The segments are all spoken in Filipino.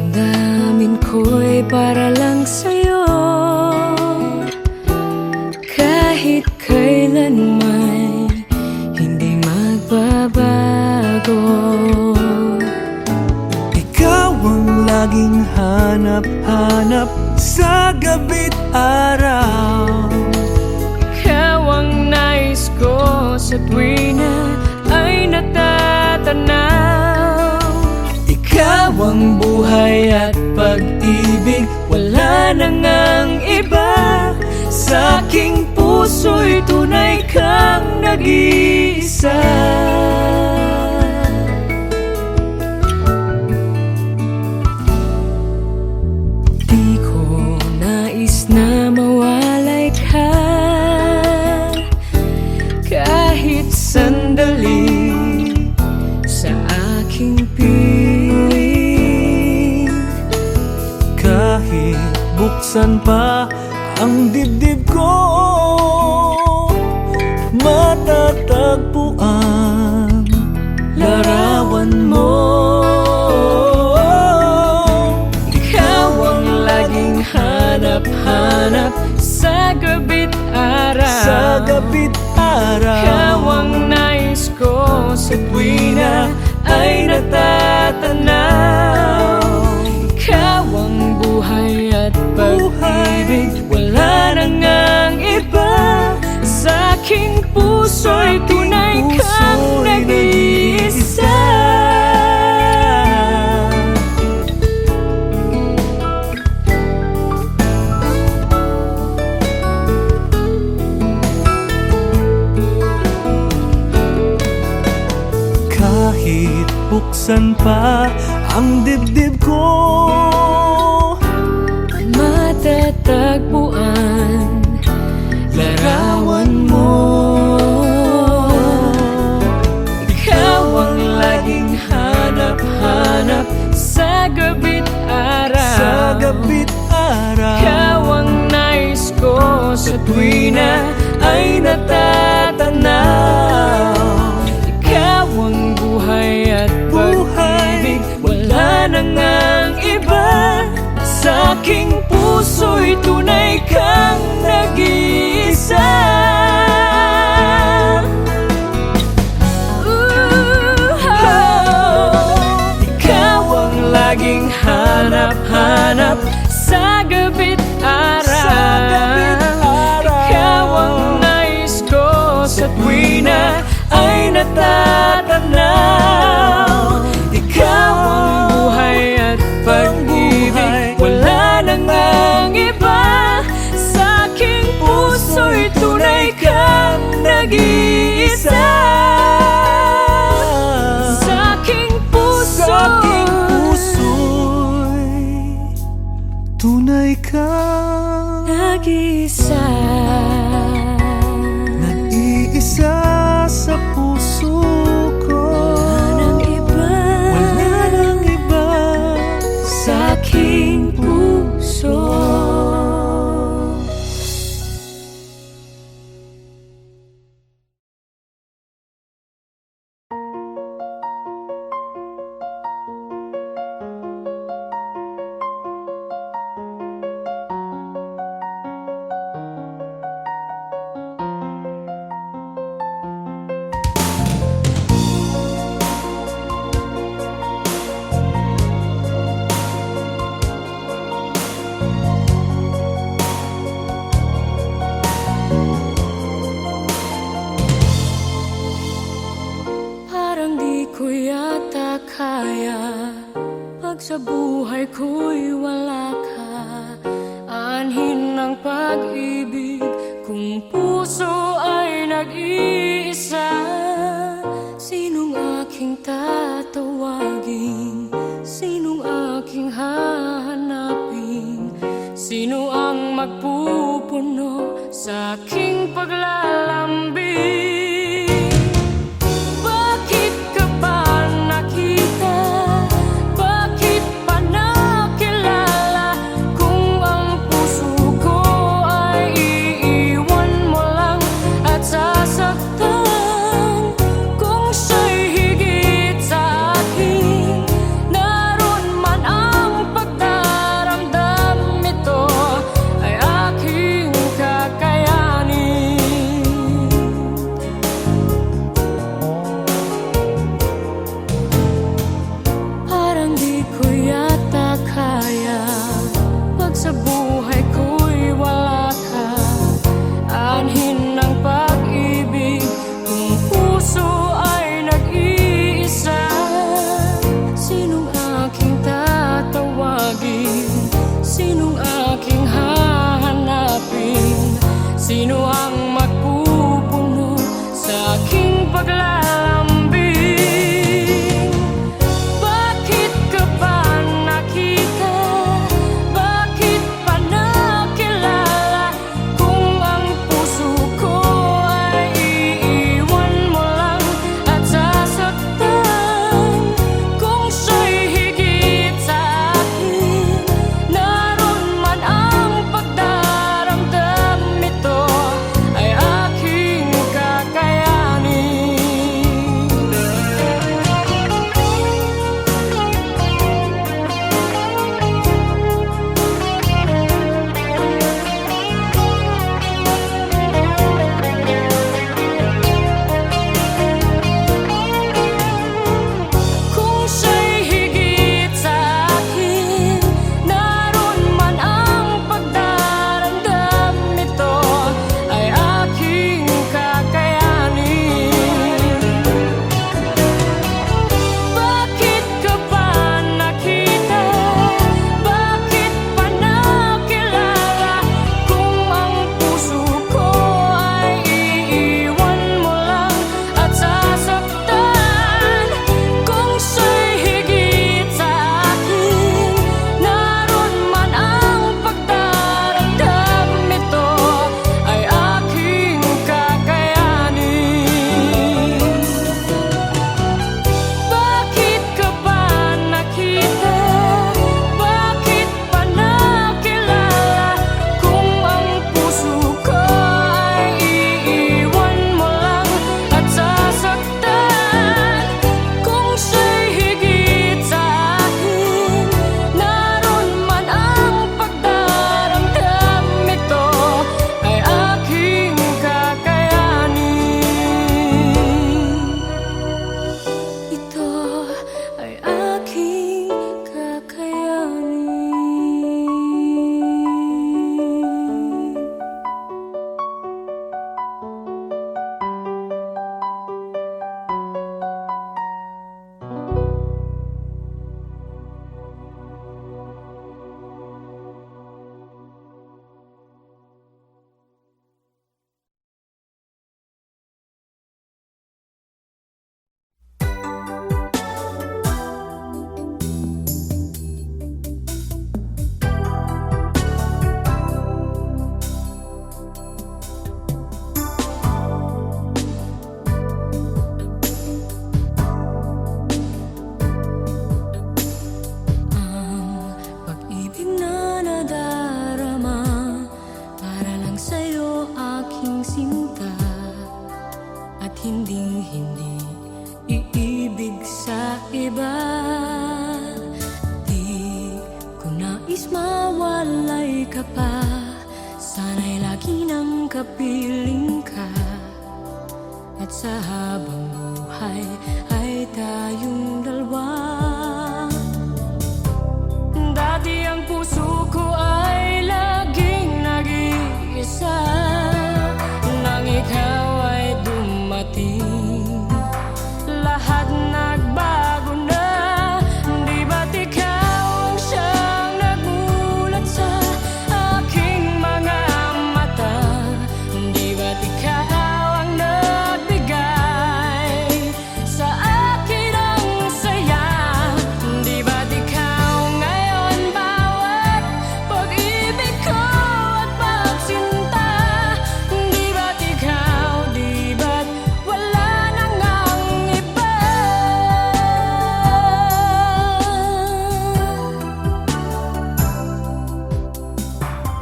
Damdamin ko'y para lang sa'yo, kahit kailanman hindi magbabago. Ikaw ang laging hanap-hanap sa gabi't araw. Ikaw ang nais ko sa tuwina ay natatanaw. Ikaw ang buhay at pag-ibig, wala na ngang iba. Sa aking puso'y tunay kang nag-iisa. Di ko nais na mawalay ka kahit sandali sa aking piling. Kahit buksan pa ang dibdib ko, matatagpuan larawan mo. Ikaw ang laging hanap-hanap sa gabi't araw. Sa gabi't araw, Ikaw ang nais ko sa tuwina ay natatanaw. Ikaw ang buhay at pag-ibig, wala na ngang iba. Sa aking puso'y tunay kang nag-iisa. kahit buksan pa ang dibdib ko, matatagpuan larawan mo. Ikaw ang laging hanap-hanap sa gabi't araw. sa gabi't araw. Ikaw ang nais ko sa tuwina ay natatanaw. Ikaw ang buhay at pag-ibig, wala na ngang iba. Sa aking puso'y tunay kang nag-iisa. Ikaw ang laging hanap-hanap sa gabi't araw. Ikaw ang nais ko sa tuwina ay natatanaw. Ikaw ang buhay at pag-ibig, wala na ngang iba. Sa aking puso'y tunay kang nag-iisa. Sa aking puso'y tunay kang nag-iisa. nag-iisa sa puso ko. Wala nang iba. Wala nang iba. Sa aking puso. Parang di ko yata kaya pag sa buhay ko'y wala ka. Anhin ng pag-ibig kung puso ay nag-iisa. Sinong aking tatawagin? Sinong aking hahanapin? Sino ang magpupuno sa aking paglalambing? Bakit ka ba nakita? Bakit pa nakilala? Kung ang puso ko ay iiwan mo lang at sasaktan. Kung siya'y higit sa akin, naroon man ang nais mawalay ka pa. Sana'y lagi nang kapiling ka. At sa habang buhay ay tayong dalawa. Dati ang puso ko ay laging nag-iisa. Nang ikaw ay dumating, lahat nagbago na. Di ba't ikaw ang siyang nagulat sa aking mga mata? Di ba't ikaw ang nagbigay sa akin ang saya? Di ba't ikaw ngayon bawat pag-ibig ko at pagsinta? Di ba't ikaw, di ba't wala nang ang iba?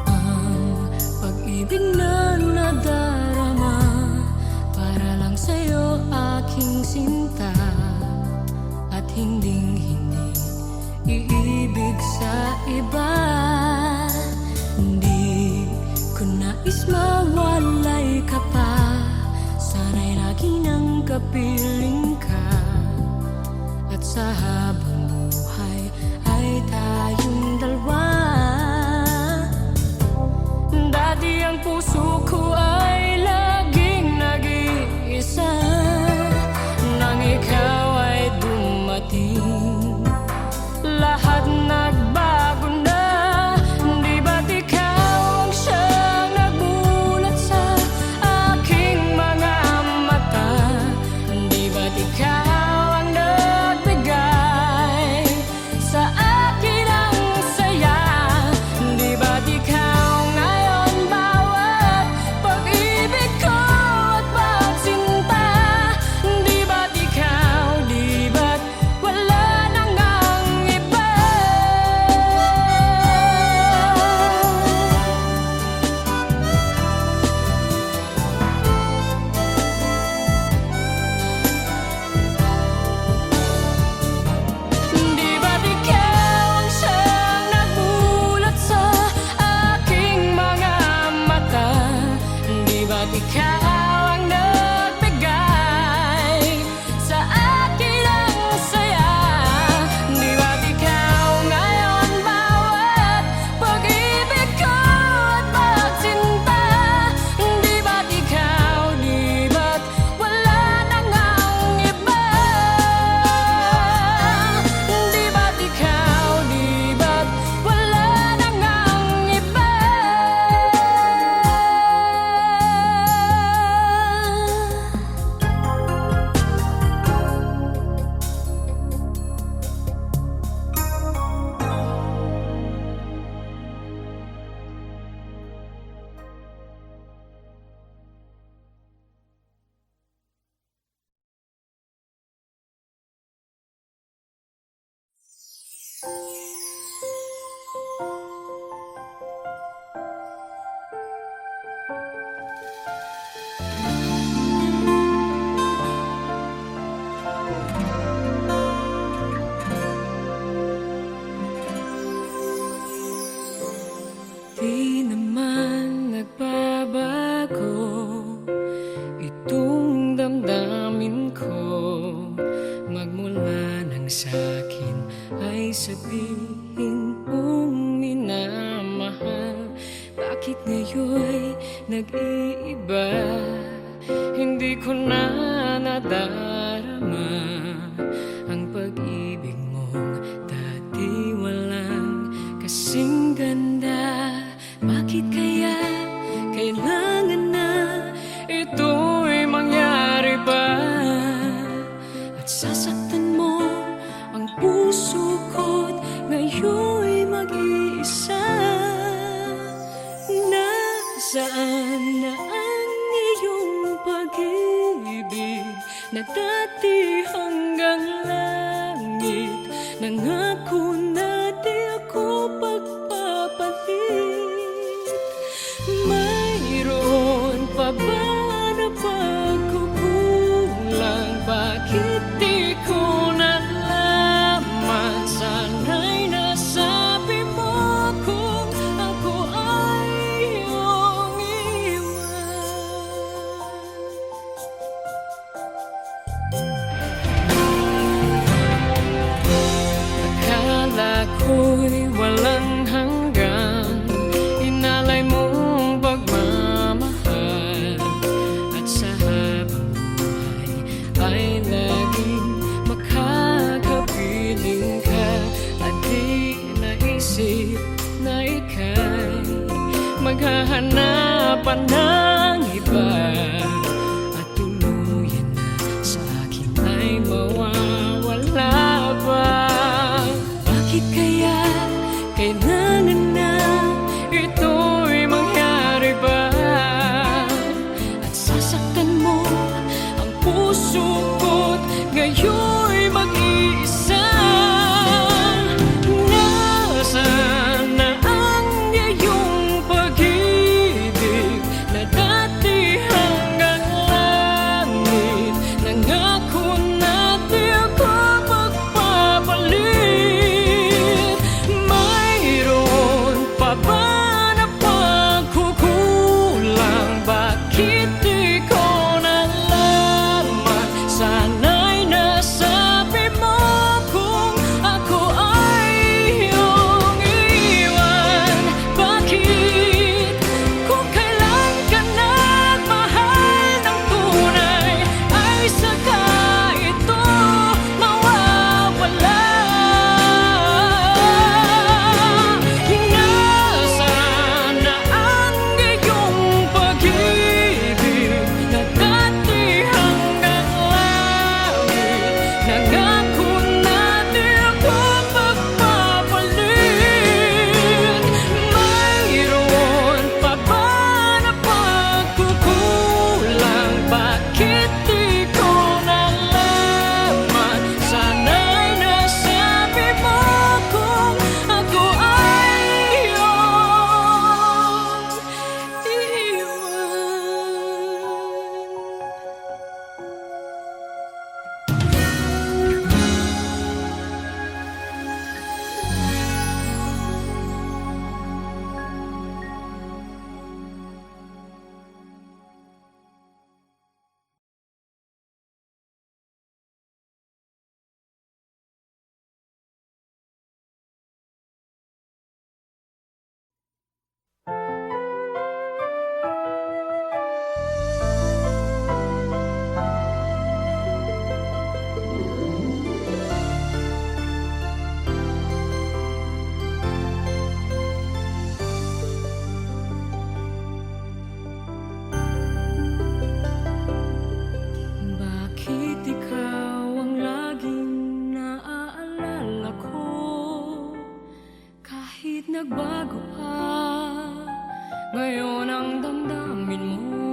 Ang pag-ibig na nadarama para lang sa'yo aking sinta. At hinding-hindi iibig sa iba. Hindi ko nais mawalay ka pa. Sana'y lagi nang kapiling ka. At sa habang buhay ay tayong dalawa. Dati ang puso ko ay laging nag-iisa. Nang ikaw ay dumating, lahat nagbago na. Di ba't ikaw ang siyang nagulat sa aking mga mata? Di ba't ikaw ang nagbigay sa akin ang saya? Di ba't ikaw ngayon bawat pag-ibig ko at pagsinta? Di ba't ikaw, di ba't wala nang ang iba? Di ba't ikaw ang siyang nagulat sa aking mga mata? Di ba't ikaw ang nagbigay sa akin ang saya? Di ba't ikaw ngayon bawat pag-ibig ko at pagsinta? Di ba't ikaw, di ba't wala nang ang iba? Di ba't ikaw, di ba't wala nang ang iba? Di naman nagbabago itong damdamin ko. Magmula nang sa'kin ay sabihin mong minamahal. Bakit ngayon'y nag-iiba? Hindi ko na nadarama ang pag-ibig mong dati walang kasing ganda. Bakit kaya kailangan na ito'y mangyari ba? At sasaktan mo ang puso ko't ngayon'y mag-iisa. Nasaan na ang iyong pag-ibig na dati hanggang langit? Nangako na di ako pagpapalit. Mayroon pa ba na pagkukulang? Bakit di ko nalaman? Sana'y nasabi mo isip na ika'y maghahanapan ng iba at tuluyan na sa akin ay mawawala ba? Bakit kaya kailangan na ito'y mangyari ba? At sasaktan mo ang puso ko't ngayon'y mag-iisa. Nasaan na ang iyong pag-ibig na dati hanggang langit? Nangako na di ako magpapalit. Mayroon pa ba na pagkukulang? Bakit di ko nalaman? Sana'y nasabi mo kung ako ay iyong iwan. Bakit kung kailan ka nagmahal ng tunay ay saka ito mawawala? Nasaan na ang iyong pag-ibig na dati hanggang langit? Nangako na di ako magpapalit. Mayroon pa ba na pagkukulang? Bakit di ko nalaman? Sana'y nasabi mo kung ako ay iyong iwan. Bakit ikaw ang laging naaalala ko? Kahit nagbago pa, ngayon ang damdamin mo.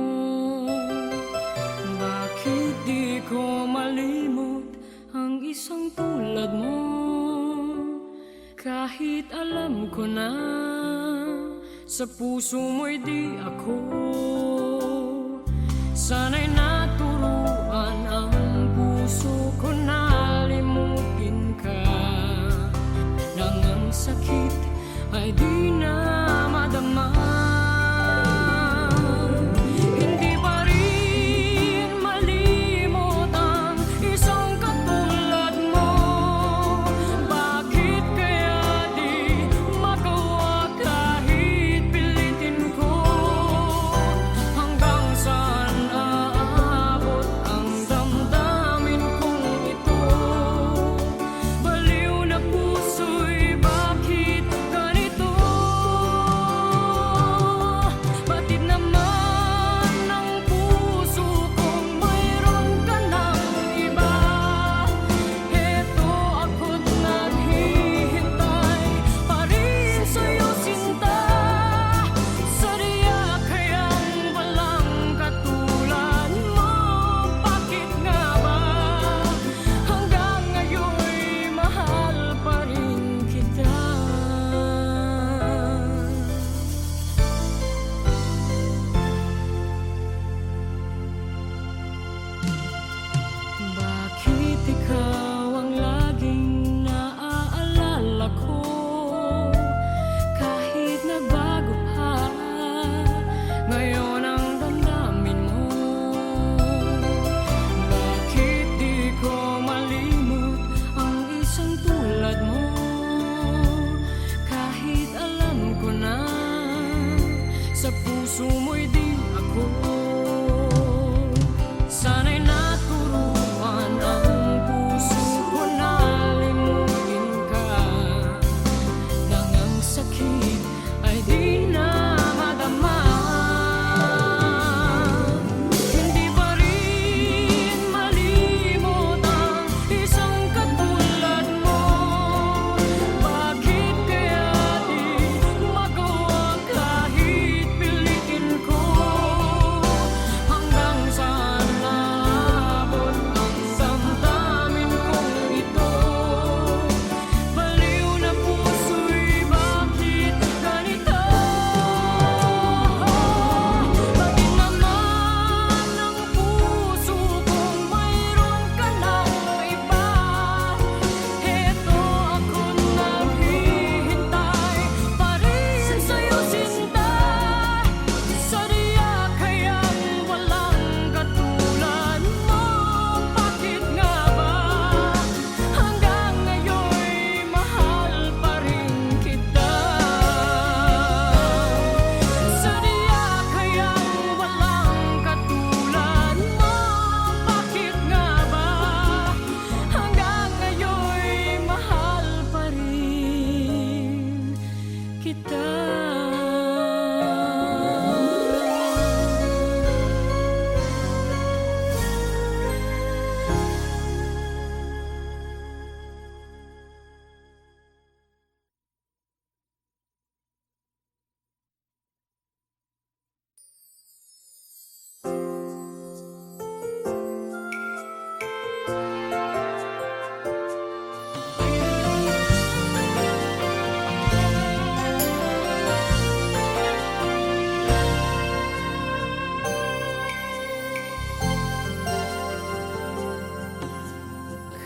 Bakit di ko malimot ang isang tulad mo? Kahit alam ko na sa puso mo'y di ako. Sana'y naturuan ang puso ko na limutin ka, nang ang sakit ay di na madama. Hindi pa rin malimot ang isang katulad mo. Bakit kaya di magawa kahit pilitin ko? Hanggang saan aabot ang damdamin kong ito? Baliw na puso'y bakit kita.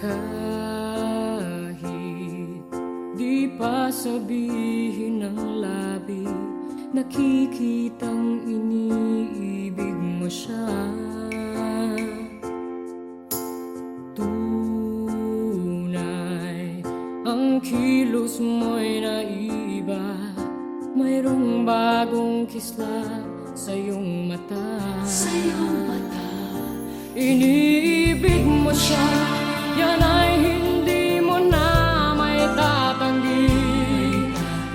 Kahit di pa sabihin ng labi, nakikitang iniibig mo siya. Tunay, ang kilos mo'y naiba, mayroong bagong kislap sa iyong mata. Iniibig mo siya, yan ay hindi mo na may tatanggi.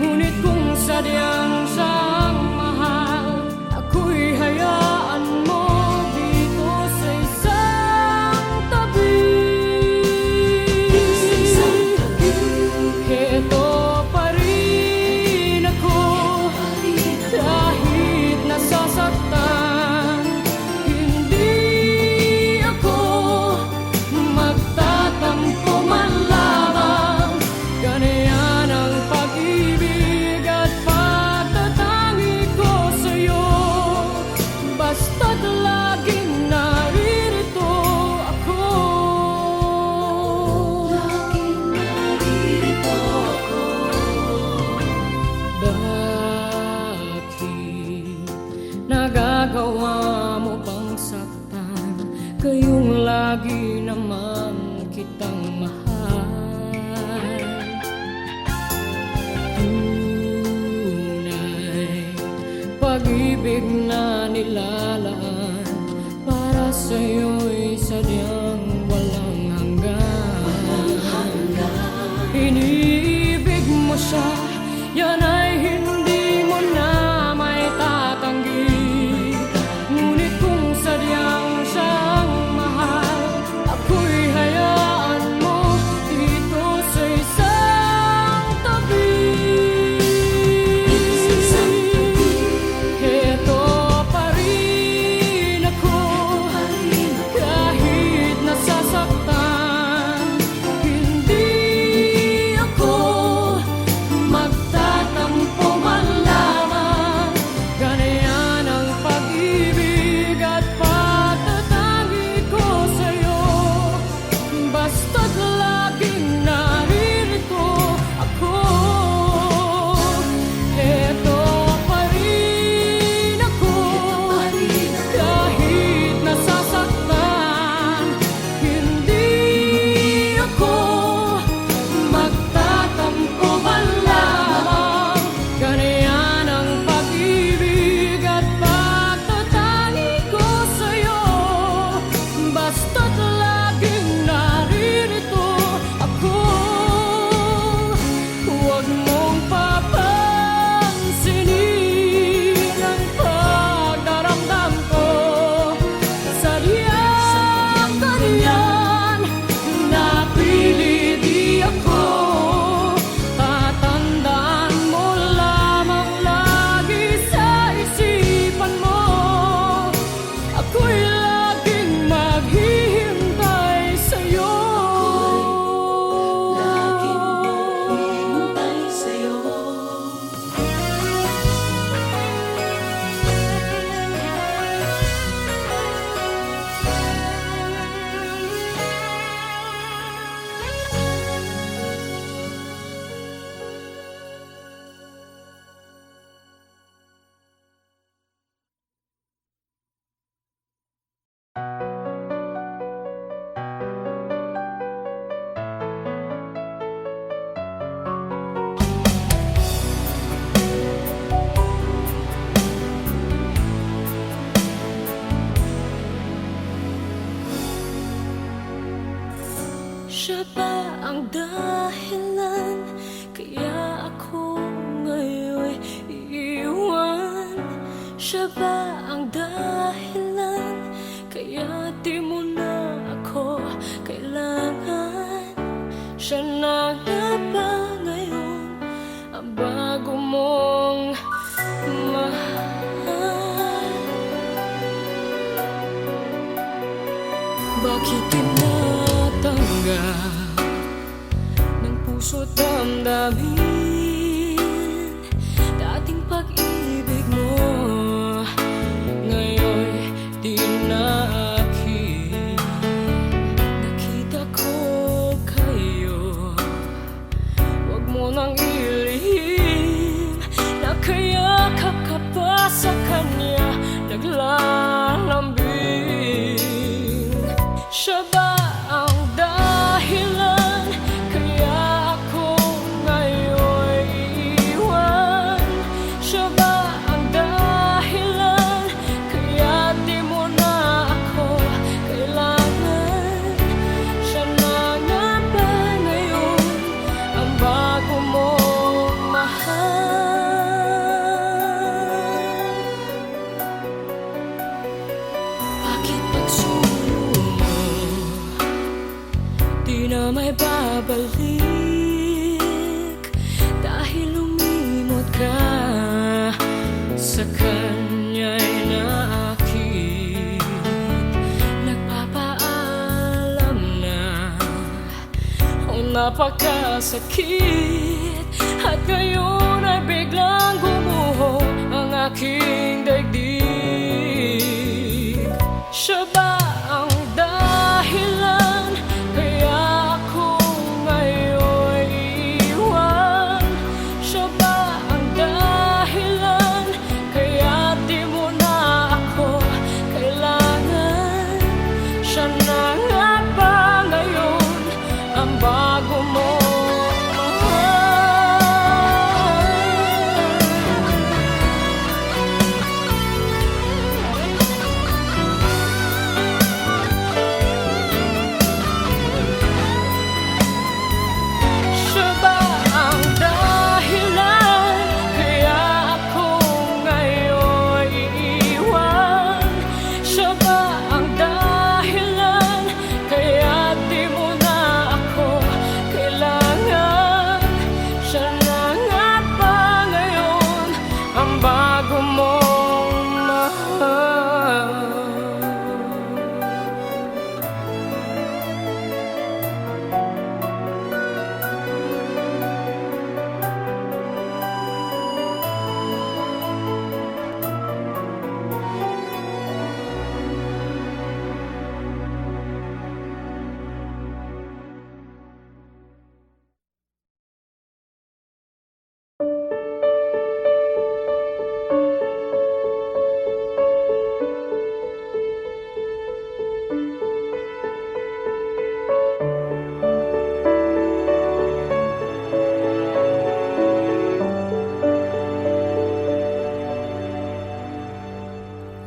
Ngunit kung sadyang siyang mahal, ako'y hayaan mo dito sa isang tabi. Heto pa rin ako, kahit nasasaktan. Hindi ako magtatampo man lamang. Ganyan ang pag-ibig at pagtatangi ko sa'yo. Basta't laging naririto ako. Bakit nagagawa mo bang saktan? Kayong lagi naman kitang mahal. Tunay, pag-ibig na nilalaan para sa'yo'y sadyang walang hanggan. Iniibig mo siya, yan ay hindi mo na may tatanggi. Ngunit kung sadyang siyang mahal, ako'y hayaan mo dito sa isang tabi. Heto pa rin ako, kahit nasasaktan. Hindi ako magtatampo man lamang. Ganyan ang pag-ibig at pagtatangi ko sa'yo. Basta't laging naririto ako. Heto pa rin ako, kahit nasasaktan. Hindi ako magtatampo man lamang. Ganyan ang pag-ibig at pagtatangi ko sa'yo. Basta't laging naririto ako. Huwag mong papansinin ang pagdaramdam ko. Sadyang ganyan, napili di ako. Tatandaan mo lamang lagi sa isipan mo, ako'y laging maghihintay sa'yo. Siya ba ang dahilan kaya ako ngayon Siya ba ang dahilan kaya di mo na ako kailangan? Siya na nga ba ngayon ang bago mong mahal? Bakit tinatanggap ng puso't damdamin dating pag-ibig mo? Ngayon di na akin. Nakita ko kayo, wag mo nang ilihim. Nakayakap ka pa sa kanya, naglalambing. Siya ba ang dahilan kaya ako ngayon iiwan? Siya ba ang dahilan kaya di mo na ako kailangan? Siya na nga ba ngayon ang bago mong mahal? Bakit pagsulo mo di na may babalik? Dahil lumimot ka sa kanya'y naakit. Nagpapaalam na napakasakit, at ngayon ay biglang gumuho ang aking daigdig. Siya ba ang dahilan kaya ako ngayon iiwan? Siya ba ang dahilan kaya di mo na ako kailangan? Siya na nga ba ngayon ang bago mo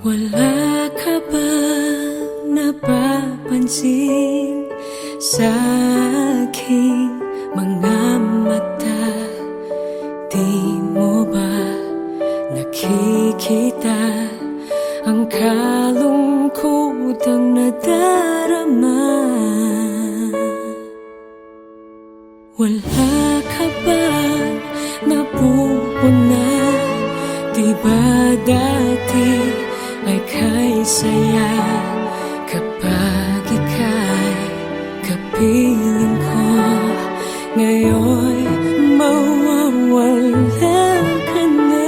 Wala ka ba napapansin sa aking mga mata? Di mo ba nakikita ang kalungkotang nadarama? Wala ka ba napupuna? Di ba dati ay kay saya kapag ika'y kapiling ko? Ngayon mawawala ka na.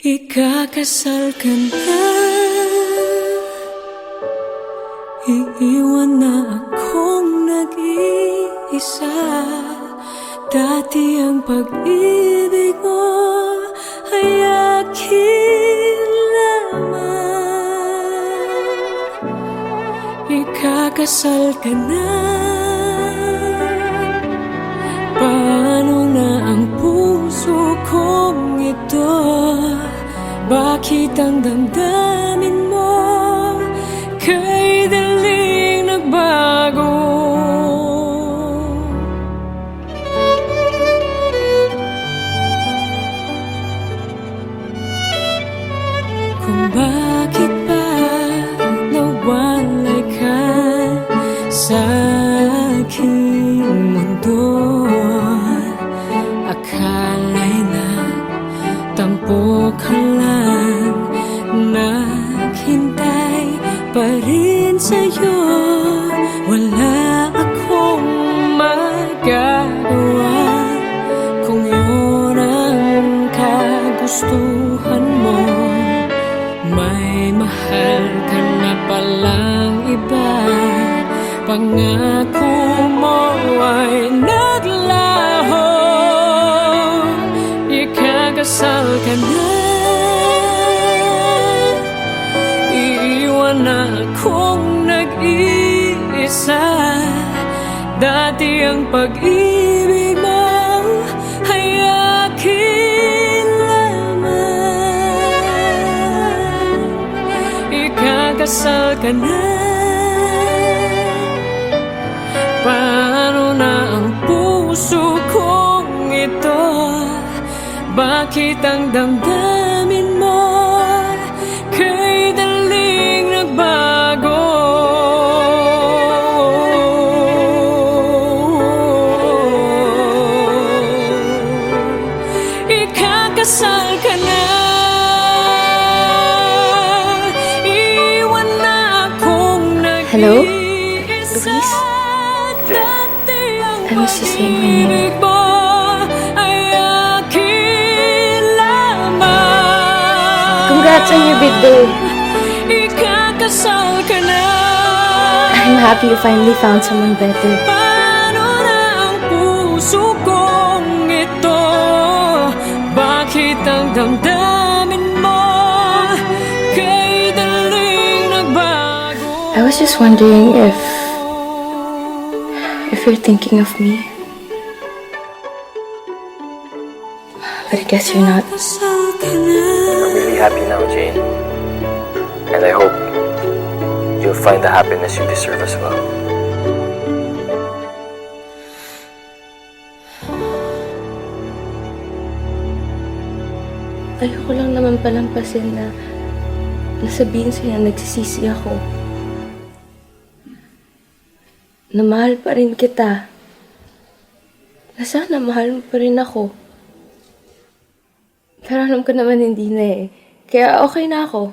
Ikakasal ka na, iiwan na akong nag-iisa. Dati ang pag-ibig mo ay akin lamang. Ikakasal ka na, paano na ang puso kong ito? Bakit ang damdamin mo kay daling nagbago? Dati ang pag-ibig mo ay akin lamang. Ikakasal ka na. Paano na ang puso kong ito? Bakit ang damdamin mo kay daling nagbago? Ikakasal ka na. Iwan na akong nag-iisa. Hello? Luis? I miss you saying my name. Congrats on your big day. Ikakasal ka na. I'm happy you finally found someone better. Paano na ang puso kong ito? Bakit ang damdamin mo kay daling nagbago? I was just wondering if you're thinking of me. But I guess you're not. I'm really happy now, Jane. And I hope you'll find the happiness you deserve as well. Ayoko lang naman palampasin na nasabihin sa'yo na nagsisisi ako. Na mahal pa rin kita. Na sana mahal mo pa rin ako. Pero alam ko naman hindi na eh. Kaya okay na ako.